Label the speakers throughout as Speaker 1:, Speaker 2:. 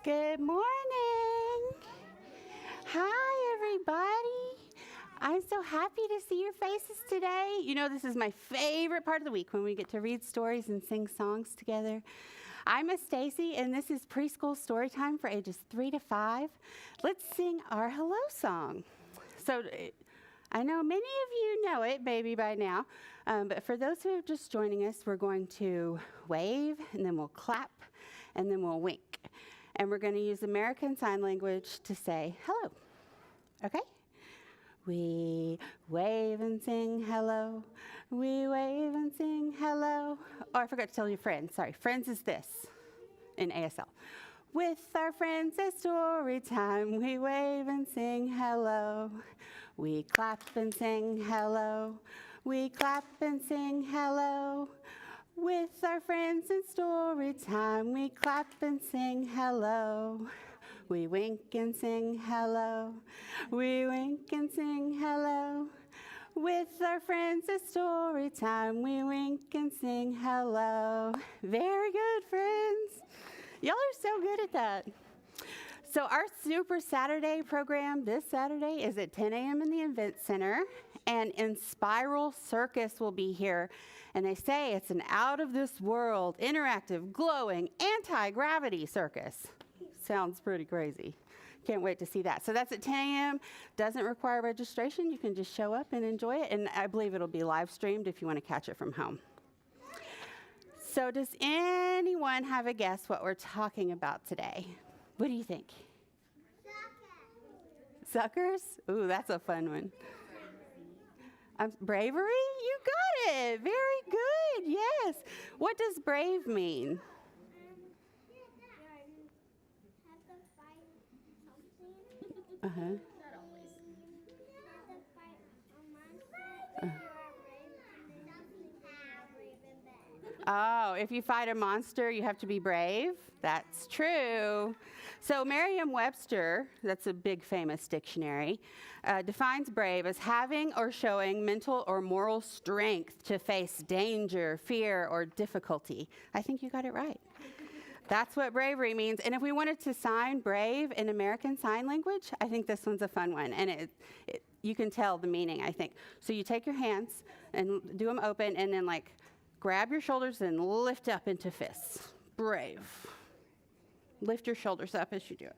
Speaker 1: Good morning. Hi, everybody. I'm so happy to see your faces today. You know, this is my favorite part of the week when we get to read stories and sing songs together. I'm Miss Stacy, and this is Preschool Story Time for ages 3 to 5. Let's sing our hello song. So I know many of you know it maybe by now, but for those who are just joining us, we're going to wave, and then we'll clap, and then we'll wink. And we're going to use American Sign Language to say hello. Okay? We wave and sing hello. We wave and sing hello. Oh, I forgot to tell you friends. Sorry. Friends is this in ASL. With our friends at story time, we wave and sing hello. We clap and sing hello. We clap and sing hello. With our friends in story time, we clap and sing hello. We wink and sing hello. We wink and sing hello. With our friends at story time, we wink and sing hello. Very good, friends. Y'all are so good at that. So our Super Saturday program this Saturday is at 10 a.m. in the Event Center, and Inspiral Circus will be here. And they say it's an out-of-this-world, interactive, glowing, anti-gravity circus. Sounds pretty crazy. Can't wait to see that. So that's at 10 a.m. Doesn't require registration. You can just show up and enjoy it. And I believe it'll be live streamed if you want to catch it from home. So does anyone have a guess what we're talking about today? What do you think? Suckers? Ooh, that's a fun one. Bravery? You got it. Very good. Yes. What does brave mean? Uh-huh. Oh, if you fight a monster, you have to be brave? That's true. So Merriam-Webster, that's a big famous dictionary, defines brave as having or showing mental or moral strength to face danger, fear, or difficulty. I think you got it right. That's what bravery means. And if we wanted to sign brave in American Sign Language, I think this one's a fun one. And you can tell the meaning, I think. So you take your hands and do them open, and then grab your shoulders and lift up into fists. Brave. Lift your shoulders up as you do it.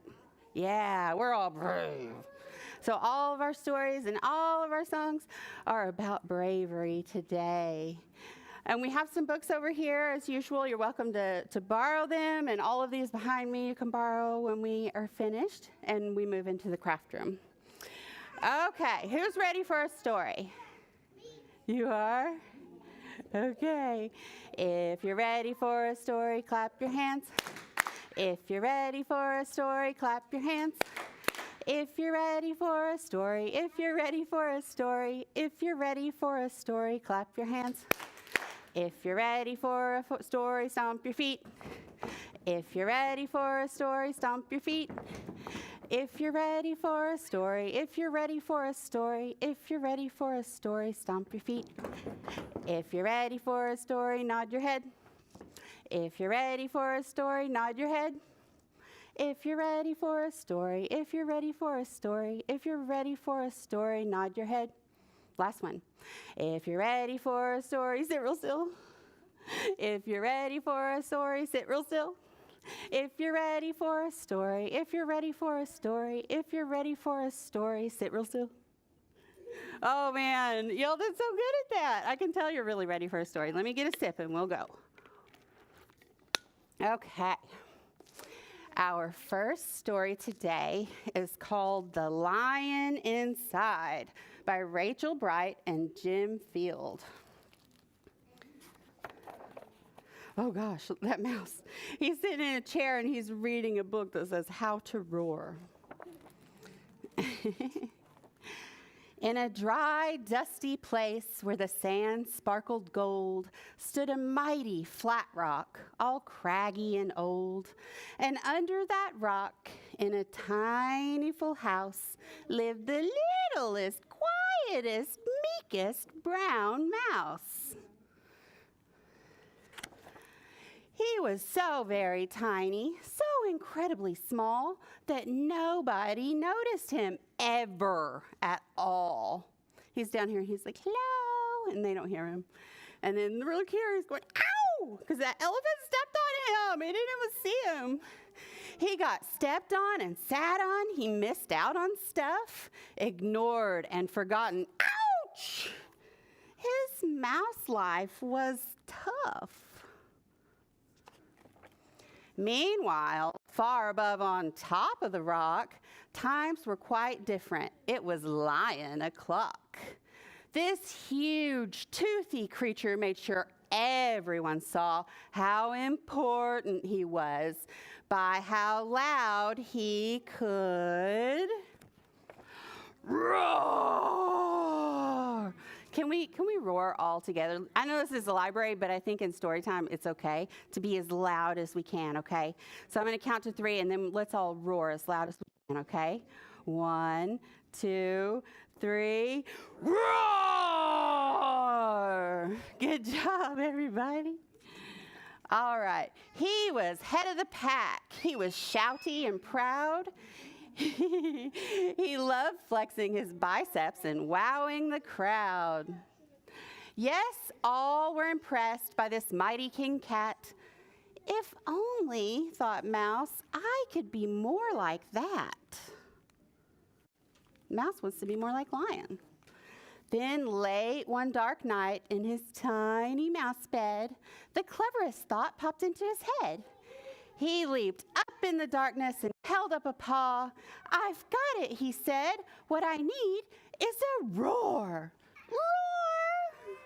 Speaker 1: Yeah, we're all brave. So all of our stories and all of our songs are about bravery today. And we have some books over here, as usual. You're welcome to borrow them, and all of these behind me you can borrow when we are finished and we move into the craft room. Okay, who's ready for a story? You are? Okay. If you're ready for a story, clap your hands. If you're ready for a story, clap your hands. If you're ready for a story, if you're ready for a story, if you're ready for a story, clap your hands. If you're ready for a story, stomp your feet. If you're ready for a story, stomp your feet. If you're ready for a story, if you're ready for a story, if you're ready for a story, stomp your feet. If you're ready for a story, nod your head. If you're ready for a story, nod your head. If you're ready for a story, if you're ready for a story, if you're ready for a story, nod your head. Last one. If you're ready for a story, sit real still. If you're ready for a story, sit real still. If you're ready for a story, if you're ready for a story, if you're ready for a story, sit real still. Oh man, y'all did so good at that. I can tell you're really ready for a story. Let me get a sip and we'll go. Okay. Our first story today is called The Lion Inside by Rachel Bright and Jim Field. Oh gosh, that mouse. He's sitting in a chair and he's reading a book that says How to Roar. In a dry, dusty place where the sand sparkled gold stood a mighty flat rock, all craggy and old. And under that rock, in a tiny full house, lived the littlest, quietest, meekest brown mouse. He was so very tiny, so incredibly small that nobody noticed him ever at all. He's down here, he's like, hello, and they don't hear him. And then the little kid is going, ow, because that elephant stepped on him. He didn't even see him. He got stepped on and sat on. He missed out on stuff, ignored and forgotten. Ouch! His mouse life was tough. Meanwhile, far above on top of the rock, times were quite different. It was lion o'clock. This huge, toothy creature made sure everyone saw how important he was by how loud he could roar. Can we roar all together? I know this is a library, but I think in story time it's okay to be as loud as we can, okay? So I'm going to count to 3, and then let's all roar as loud as we can, okay? 1, 2, 3, roar! Good job, everybody. All right. He was head of the pack. He was shouty and proud. He loved flexing his biceps and wowing the crowd. Yes, all were impressed by this mighty king cat. If only, thought Mouse, I could be more like that. Mouse wants to be more like Lion. Then late one dark night in his tiny mouse bed, the cleverest thought popped into his head. He leaped up in the darkness and held up a paw. I've got it, he said. What I need is a roar. Roar!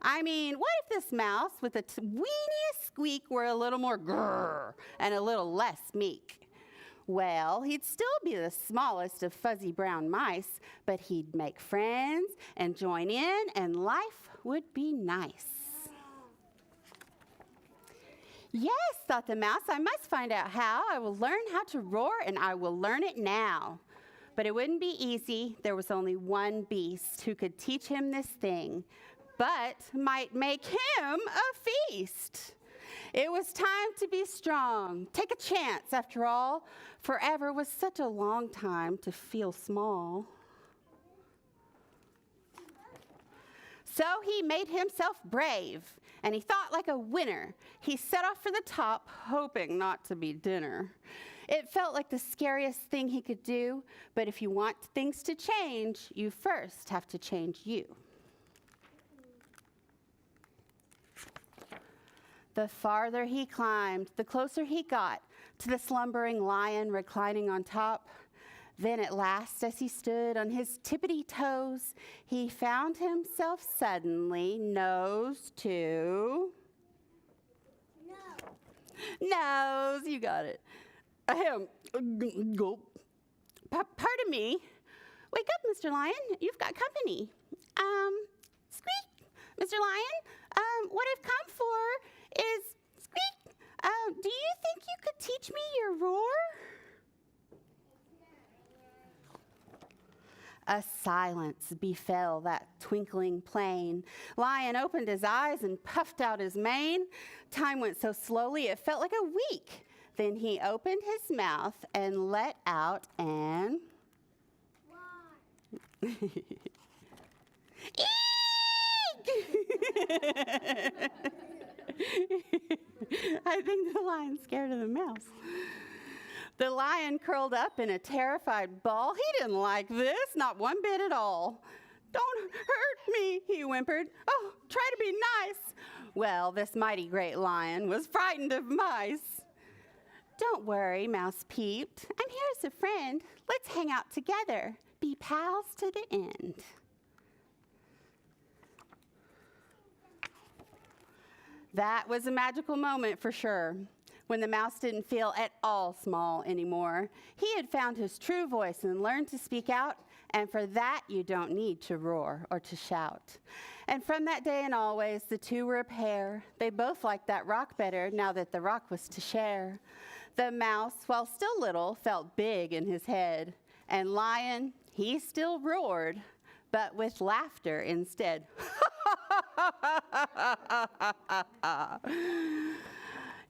Speaker 1: I mean, what if this mouse with the weeniest squeak were a little more grrr and a little less meek? Well, he'd still be the smallest of fuzzy brown mice, but he'd make friends and join in, and life would be nice. Yes, thought the mouse, I must find out how. I will learn how to roar, and I will learn it now. But it wouldn't be easy. There was only one beast who could teach him this thing, but might make him a feast. It was time to be strong. Take a chance, after all. Forever was such a long time to feel small. So he made himself brave, and he thought like a winner. He set off for the top, hoping not to be dinner. It felt like the scariest thing he could do, but if you want things to change, you first have to change you. The farther he climbed, the closer he got to the slumbering lion reclining on top. Then at last, as he stood on his tippity toes, he found himself suddenly nose to... Nose, you got it. Go. Pardon me. Wake up, Mr. Lion. You've got company. Squeak. Mr. Lion, what I've come for is squeak. Do you think you could teach me your roar? A silence befell that twinkling plain. Lion opened his eyes and puffed out his mane. Time went so slowly it felt like a week. Then he opened his mouth and let out an... Eek! I think the lion's scared of the mouse. The lion curled up in a terrified ball. He didn't like this, not one bit at all. Don't hurt me, he whimpered. Oh, try to be nice. Well, this mighty great lion was frightened of mice. Don't worry, Mouse peeped. I'm here as a friend. Let's hang out together. Be pals to the end. That was a magical moment for sure, when the mouse didn't feel at all small anymore. He had found his true voice and learned to speak out, and for that you don't need to roar or to shout. And from that day and always, the two were a pair. They both liked that rock better now that the rock was to share. The mouse, while still little, felt big in his head, and Lion, he still roared, but with laughter instead.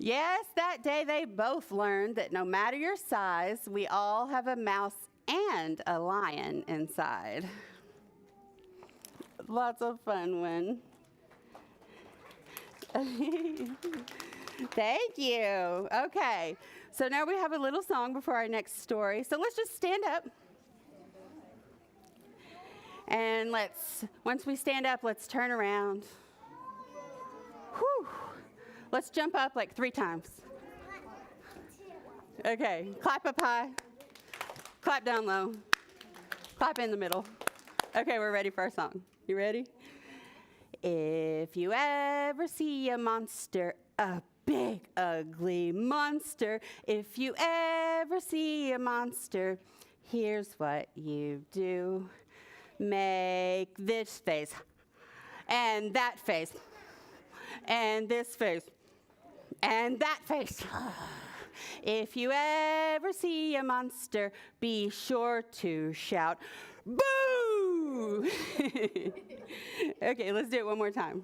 Speaker 1: Yes, that day they both learned that no matter your size, we all have a mouse and a lion inside. Lots of fun one. Thank you. Okay, so now we have a little song before our next story. So let's just stand up. And once we stand up, let's turn around. Whew. Let's jump up like 3 times. Okay, clap up high, clap down low, clap in the middle. Okay, we're ready for our song. You ready? If you ever see a monster, a big ugly monster, if you ever see a monster, here's what you do. Make this face, and that face, and this face, and that face. If you ever see a monster, be sure to shout, boo! Okay, let's do it one more time.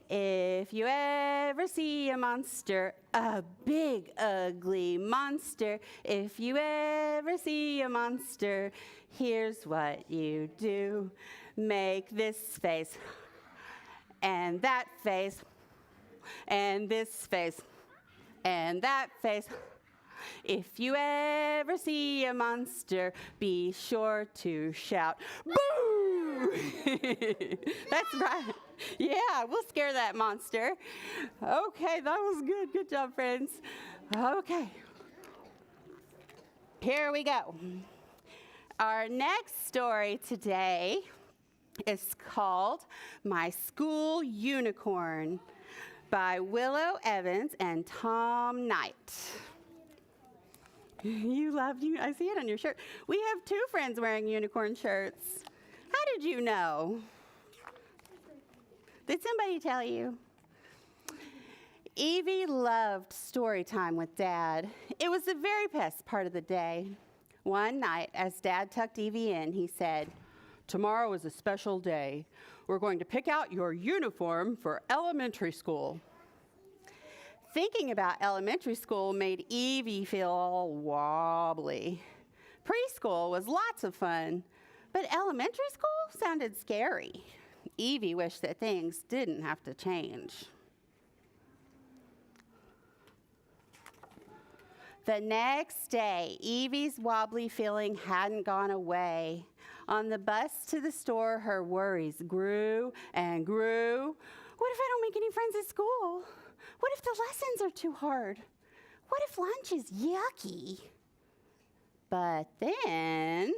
Speaker 1: If you ever see a monster, a big ugly monster, if you ever see a monster, here's what you do. Make this face, and that face, and this face, and that face. If you ever see a monster, be sure to shout, boo! That's right. Yeah, we'll scare that monster. Okay, that was good. Good job, friends. Okay. Here we go. Our next story today is called My School Unicorn by Willow Evans and Tom Knight. I see it on your shirt. We have 2 friends wearing unicorn shirts. How did you know? Did somebody tell you? Evie loved story time with Dad. It was the very best part of the day. One night, as Dad tucked Evie in, he said, "Tomorrow is a special day. We're going to pick out your uniform for elementary school." Thinking about elementary school made Evie feel all wobbly. Preschool was lots of fun, but elementary school sounded scary. Evie wished that things didn't have to change. The next day, Evie's wobbly feeling hadn't gone away. On the bus to the store, her worries grew and grew. What if I don't make any friends at school? What if the lessons are too hard? What if lunch is yucky? But then...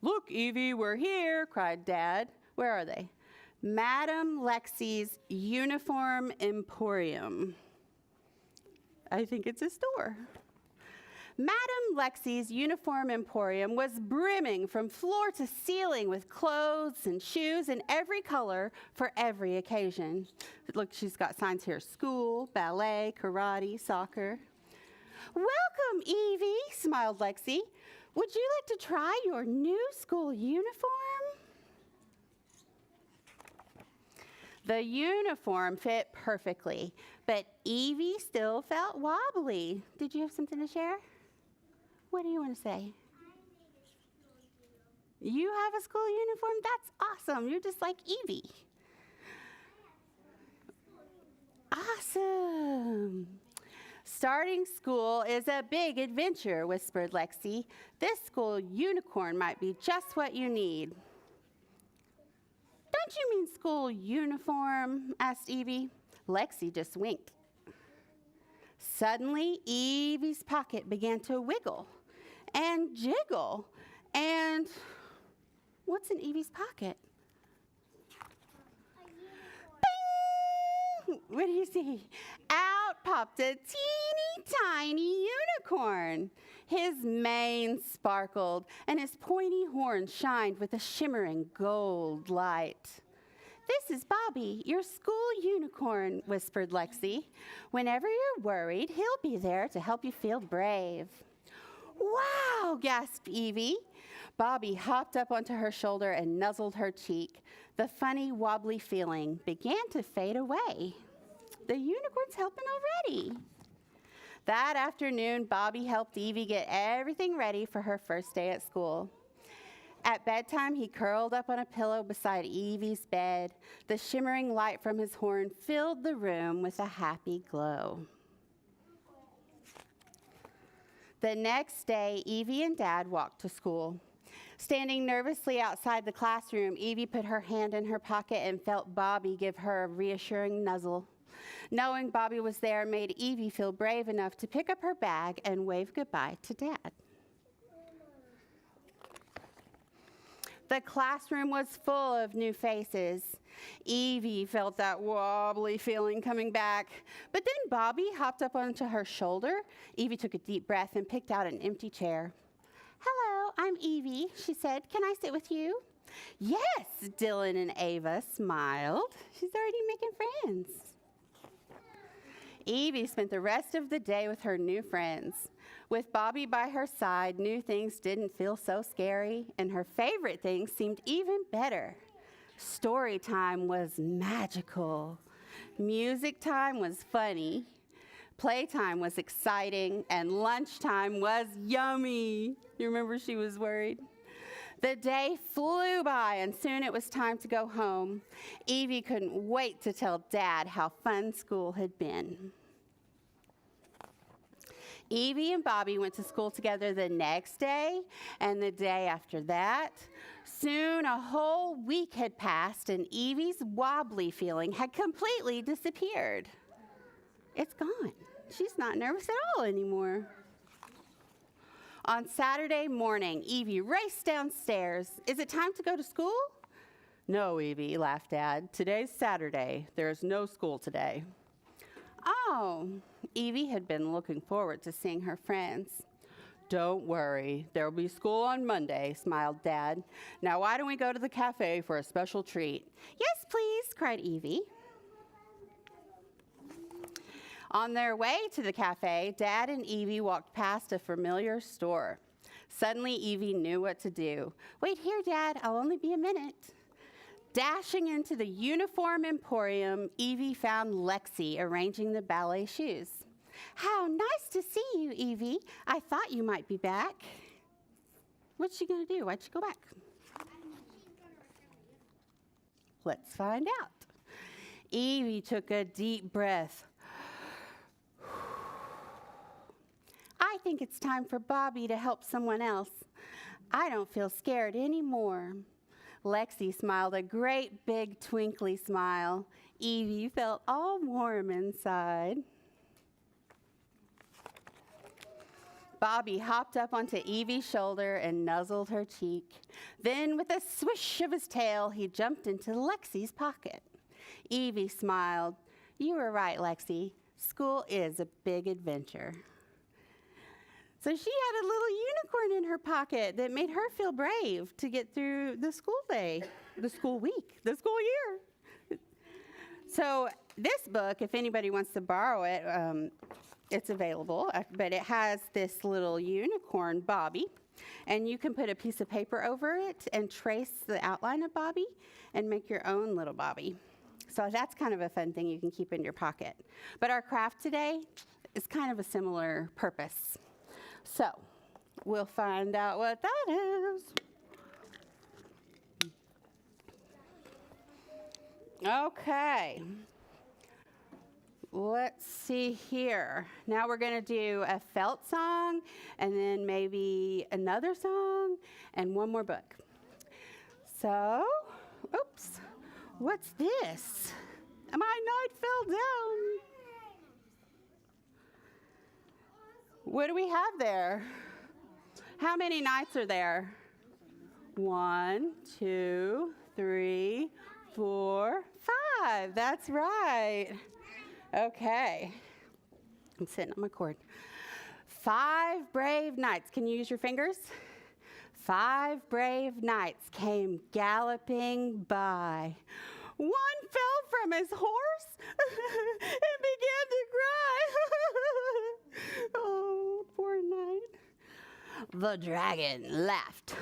Speaker 1: "Look, Evie, we're here," cried Dad. Where are they? Madam Lexi's Uniform Emporium. I think it's a store. Madam Lexi's Uniform Emporium was brimming from floor to ceiling with clothes and shoes in every color for every occasion. Look, she's got signs here: school, ballet, karate, soccer. "Welcome, Evie," smiled Lexi. "Would you like to try your new school uniform?" The uniform fit perfectly, but Evie still felt wobbly. Did you have something to share? What do you want to say? You have a school uniform? That's awesome. You're just like Evie. Awesome. "Starting school is a big adventure," whispered Lexi. "This school unicorn might be just what you need." "Don't you mean school uniform?" asked Evie. Lexi just winked. Suddenly, Evie's pocket began to wiggle and jiggle. And what's in Evie's pocket? Bing! What do you see? Out popped a teeny tiny unicorn. His mane sparkled and his pointy horn shined with a shimmering gold light. "This is Bobby, your school unicorn," whispered Lexi. "Whenever you're worried, he'll be there to help you feel brave." "Wow," gasped Evie. Bobby hopped up onto her shoulder and nuzzled her cheek. The funny, wobbly feeling began to fade away. The unicorn's helping already. That afternoon, Bobby helped Evie get everything ready for her first day at school. At bedtime, he curled up on a pillow beside Evie's bed. The shimmering light from his horn filled the room with a happy glow. The next day, Evie and Dad walked to school. Standing nervously outside the classroom, Evie put her hand in her pocket and felt Bobby give her a reassuring nuzzle. Knowing Bobby was there made Evie feel brave enough to pick up her bag and wave goodbye to Dad. The classroom was full of new faces. Evie felt that wobbly feeling coming back. But then Bobby hopped up onto her shoulder. Evie took a deep breath and picked out an empty chair. "Hello, I'm Evie," she said. "Can I sit with you?" "Yes," Dylan and Ava smiled. She's already making friends. Evie spent the rest of the day with her new friends. With Bobby by her side, new things didn't feel so scary, and her favorite things seemed even better. Story time was magical. Music time was funny. Playtime was exciting, and lunchtime was yummy. You remember she was worried? The day flew by, and soon it was time to go home. Evie couldn't wait to tell Dad how fun school had been. Evie and Bobby went to school together the next day and the day after that. Soon a whole week had passed, and Evie's wobbly feeling had completely disappeared. It's gone. She's not nervous at all anymore. On Saturday morning, Evie raced downstairs. "Is it time to go to school?" "No, Evie," laughed Dad. "Today's Saturday. There's no school today." Oh, Evie had been looking forward to seeing her friends. "Don't worry, there'll be school on Monday," smiled Dad. "Now why don't we go to the cafe for a special treat?" "Yes, please," cried Evie. On their way to the cafe, Dad and Evie walked past a familiar store. Suddenly, Evie knew what to do. "Wait here, Dad, I'll only be a minute." Dashing into the uniform emporium, Evie found Lexi arranging the ballet shoes. "How nice to see you, Evie. I thought you might be back." What's she gonna do? Why'd she go back? Let's find out. Evie took a deep breath. "I think it's time for Bobby to help someone else. I don't feel scared anymore." Lexi smiled a great big twinkly smile. Evie felt all warm inside. Bobby hopped up onto Evie's shoulder and nuzzled her cheek. Then, with a swish of his tail, he jumped into Lexi's pocket. Evie smiled. "You were right, Lexi. School is a big adventure." So she had a little unicorn in her pocket that made her feel brave to get through the school day, the school week, the school year. So this book, if anybody wants to borrow it, it's available, but it has this little unicorn, Bobby, and you can put a piece of paper over it and trace the outline of Bobby and make your own little Bobby. So that's kind of a fun thing you can keep in your pocket. But our craft today is kind of a similar purpose. So we'll find out what that is. Okay. Let's see here. Now we're going to do a felt song, and then maybe another song, and one more book. So, oops, what's this? My knight fell down. What do we have there? How many knights are there? 1, 2, 3, 4, 5. That's right. Okay. I'm sitting on my cord. 5 brave knights. Can you use your fingers? 5 brave knights came galloping by. One fell from his horse and began to cry. Oh, poor knight. The dragon laughed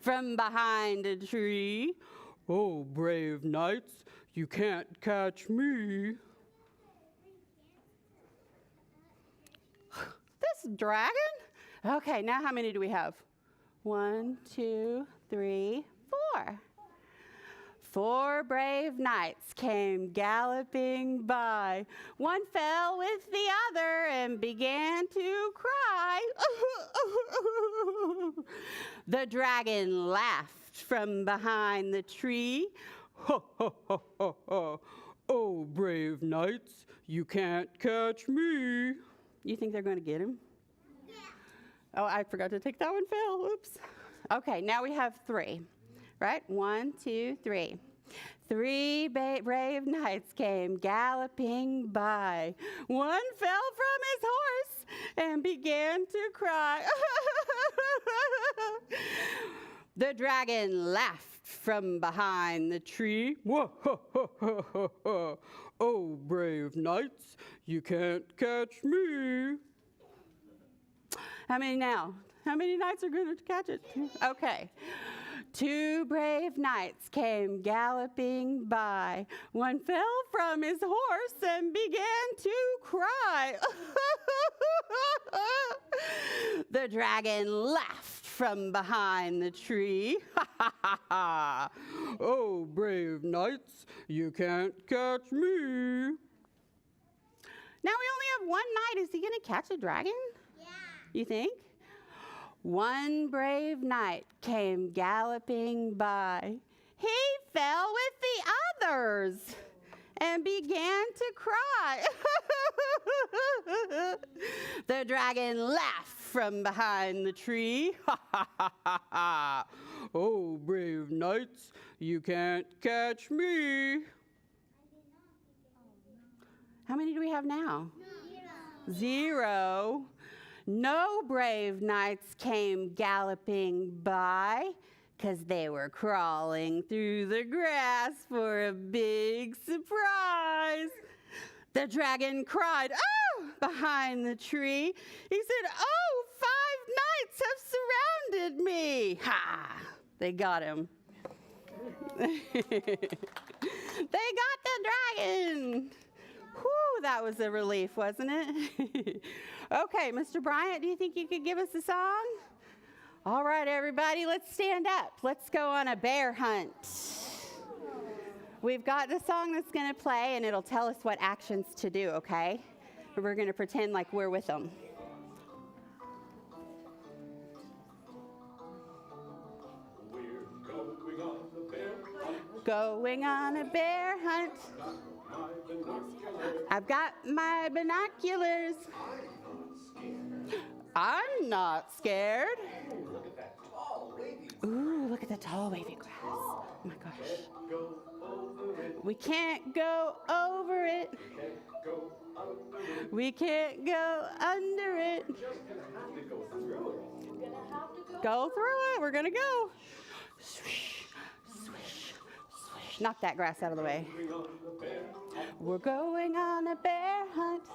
Speaker 1: from behind a tree. "Oh, brave knights, you can't catch me." This dragon? Okay, now how many do we have? 1, 2, 3, 4. 4 brave knights came galloping by. One fell with the other and began to cry. The dragon laughed from behind the tree. "Ha, ha, ha, ha, ha. Oh, brave knights, you can't catch me." You think they're going to get him? Yeah. Oh, I forgot to take that one, Phil. Oops. Okay, now we have 3. Right? 1, 2, 3. 3 brave knights came galloping by. One fell from his horse and began to cry. The dragon laughed from behind the tree. "Wah, ha, ha, ha, ha, ha. Oh, brave knights, you can't catch me." How many now? How many knights are going to catch it? Okay. 2 brave knights came galloping by. One fell from his horse and began to cry. The dragon laughed from behind the tree. "Oh, brave knights, you can't catch me." Now we only have 1 knight. Is he going to catch a dragon? Yeah. You think? 1 brave knight came galloping by. He fell with the others and began to cry. The dragon laughed from behind the tree. "Oh, brave knights, you can't catch me." How many do we have now? 0. No brave knights came galloping by, 'cause they were crawling through the grass for a big surprise. The dragon cried, "Oh!" behind the tree. He said, "Oh, 5 knights have surrounded me." Ha! They got him. They got the dragon. Whew, that was a relief, wasn't it? Okay, Mr. Bryant, do you think you could give us a song? All right, everybody, let's stand up. Let's go on a bear hunt. We've got the song that's going to play, and it'll tell us what actions to do, okay? We're going to pretend like we're with them. Going on a bear hunt. I've got my binoculars. I'm not scared. Ooh, look at the tall wavy grass. Oh my gosh. We can't go over it. We can't go under it. Go through it. We're going to go. Swish, swish, swish. Knock that grass out of the way. We're going on a bear hunt.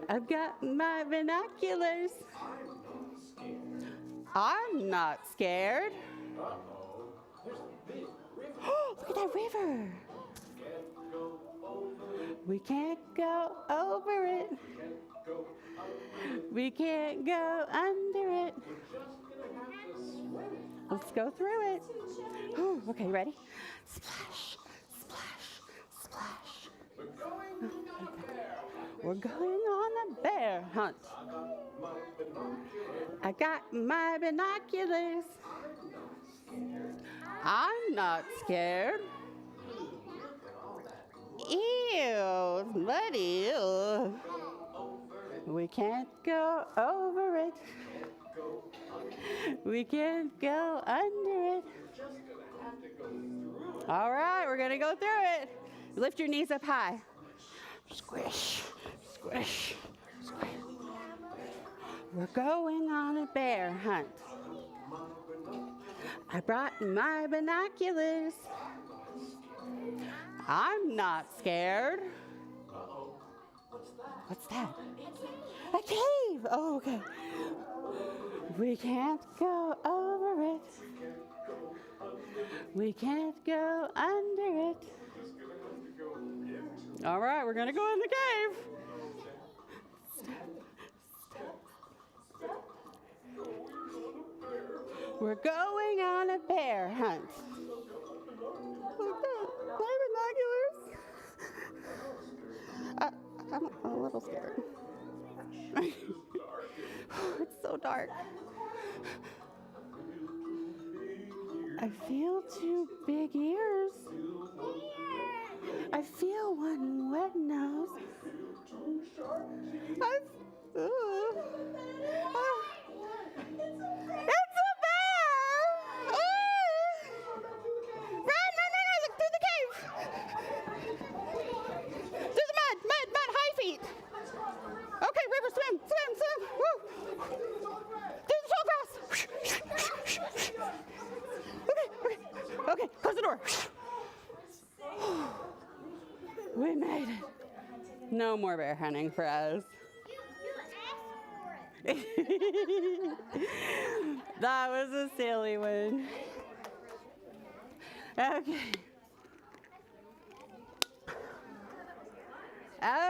Speaker 1: I've got my binoculars. I'm not scared. Oh, look at that river. We can't go over it. We can't go under it. Let's go through it. Oh, okay, ready? Splash, splash, splash. We're going on a bear hunt. I got my binoculars. I'm not scared. Ew, muddy. Ew. We can't go over it. We can't go under it. All right, we're going to go through it. Lift your knees up high. Squish, squish, squish. We're going on a bear hunt. I brought my binoculars. I'm not scared. What's that? A cave. Oh, okay. We can't go over it. We can't go under it. All right, we're going to go in the cave. We're going on a bear hunt. My binoculars. I'm a little scared. It's so dark. I feel two big ears. I feel one wet nose. It's a bear! Run, look through the cave! Through the mud, high feet! Okay, River, swim! Woo! Through the tall grass! Okay, close the door. We made it. No more bear hunting for us. That was a silly one.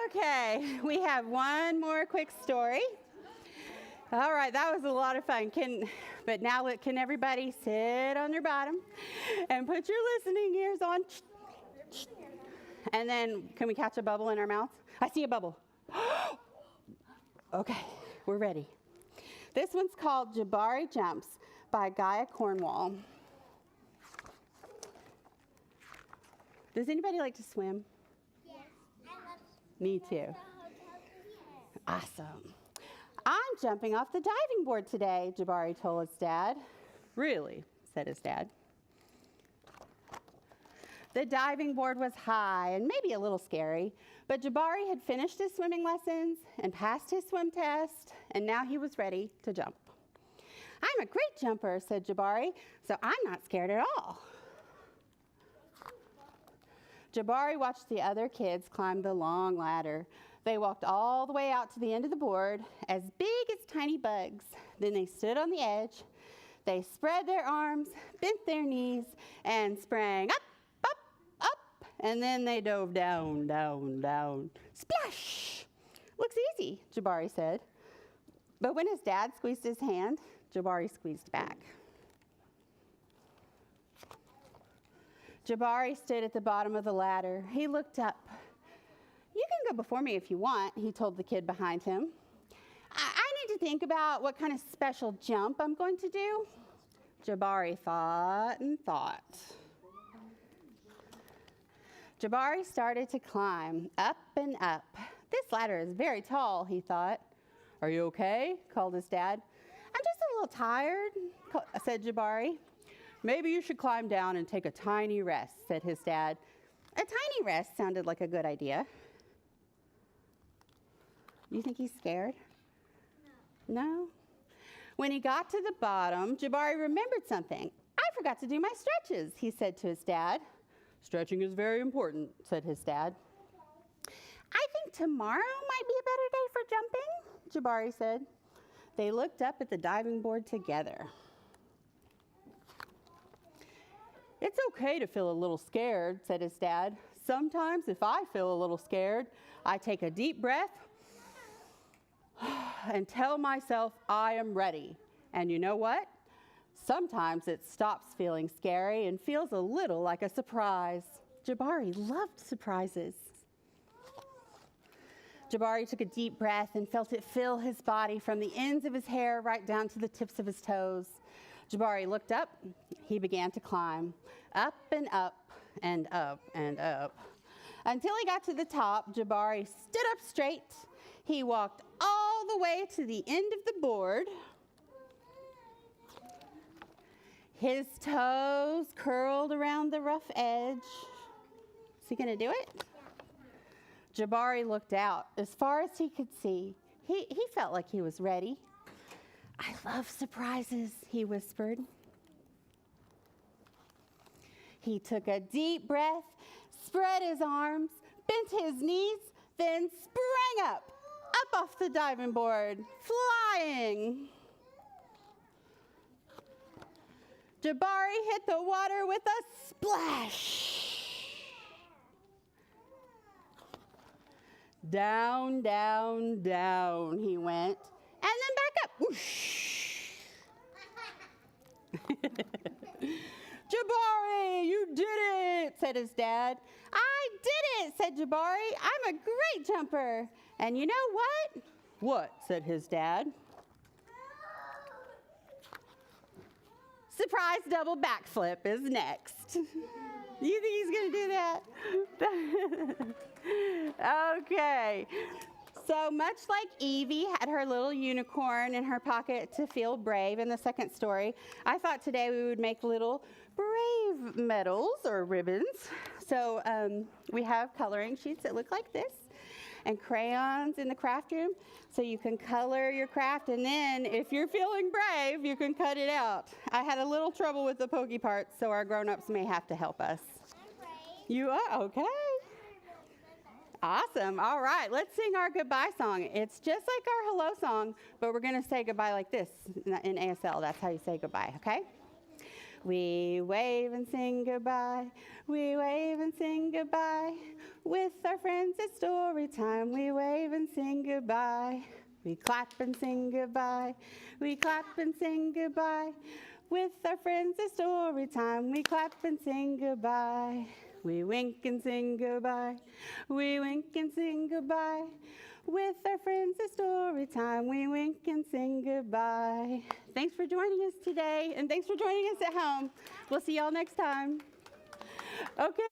Speaker 1: Okay, we have one more quick story. All right, that was a lot of fun. But now can everybody sit on your bottom and put your listening ears on? And then can we catch a bubble in our mouth? I see a bubble. Okay, we're ready. This one's called Jabari Jumps by Gaia Cornwall. Does anybody like to swim?
Speaker 2: Yes, I love
Speaker 1: Me too. Awesome. I'm jumping off the diving board today, Jabari told his dad. Really, said his dad. The diving board was high and maybe a little scary, but Jabari had finished his swimming lessons and passed his swim test, and now he was ready to jump. I'm a great jumper, said Jabari, so I'm not scared at all. Jabari watched the other kids climb the long ladder. They walked all the way out to the end of the board, as big as tiny bugs. Then they stood on the edge. They spread their arms, bent their knees, and sprang up, up, up. And then they dove down, down, down. Splash! Looks easy, Jabari said. But when his dad squeezed his hand, Jabari squeezed back. Jabari stood at the bottom of the ladder. He looked up. You can go before me if you want, he told the kid behind him. I need to think about what kind of special jump I'm going to do. Jabari thought and thought. Jabari started to climb up and up. This ladder is very tall, he thought. Are you okay? Called his dad. I'm just a little tired, said Jabari. Maybe you should climb down and take a tiny rest, said his dad. A tiny rest sounded like a good idea. You think he's scared? No? When he got to the bottom, Jabari remembered something. I forgot to do my stretches, he said to his dad. Stretching is very important, said his dad. I think tomorrow might be a better day for jumping, Jabari said. They looked up at the diving board together. It's okay to feel a little scared, said his dad. Sometimes if I feel a little scared, I take a deep breath and tell myself I am ready. And you know what? Sometimes it stops feeling scary and feels a little like a surprise. Jabari loved surprises. Jabari took a deep breath and felt it fill his body from the ends of his hair right down to the tips of his toes. Jabari looked up. He began to climb up and up and up and up. Until he got to the top, Jabari stood up straight. He walked all the way to the end of the board. His toes curled around the rough edge. Is he going to do it? Jabari looked out as far as he could see. He felt like he was ready. I love surprises, he whispered. He took a deep breath, spread his arms, bent his knees, then sprang up off the diving board, flying. Jabari hit the water with a splash. Down, down, down he went, and then back up. Whoosh. Jabari, you did it, said his dad. I did it, said Jabari. I'm a great jumper. And you know what? What, said his dad. Surprise double backflip is next. You think he's going to do that? Okay. So much like Evie had her little unicorn in her pocket to feel brave in the second story, I thought today we would make little brave medals or ribbons. So we have coloring sheets that look like this and crayons in the craft room. So you can color your craft, and then if you're feeling brave, you can cut it out. I had a little trouble with the pokey parts, so our grown-ups may have to help us.
Speaker 2: I'm brave.
Speaker 1: You are? Okay. Awesome. All right, let's sing our goodbye song. It's just like our hello song, but we're going to say goodbye like this in ASL. That's how you say goodbye, okay? We wave and sing goodbye. We wave and sing goodbye. With our friends it's story time. We wave and sing goodbye. We clap and sing goodbye. We clap and sing goodbye. With our friends it's story time. We clap and sing goodbye. We wink and sing goodbye. We wink and sing goodbye. With our friends it's story time. We wink and sing goodbye. Thanks for joining us today, and thanks for joining us at home. We'll see y'all next time. Okay.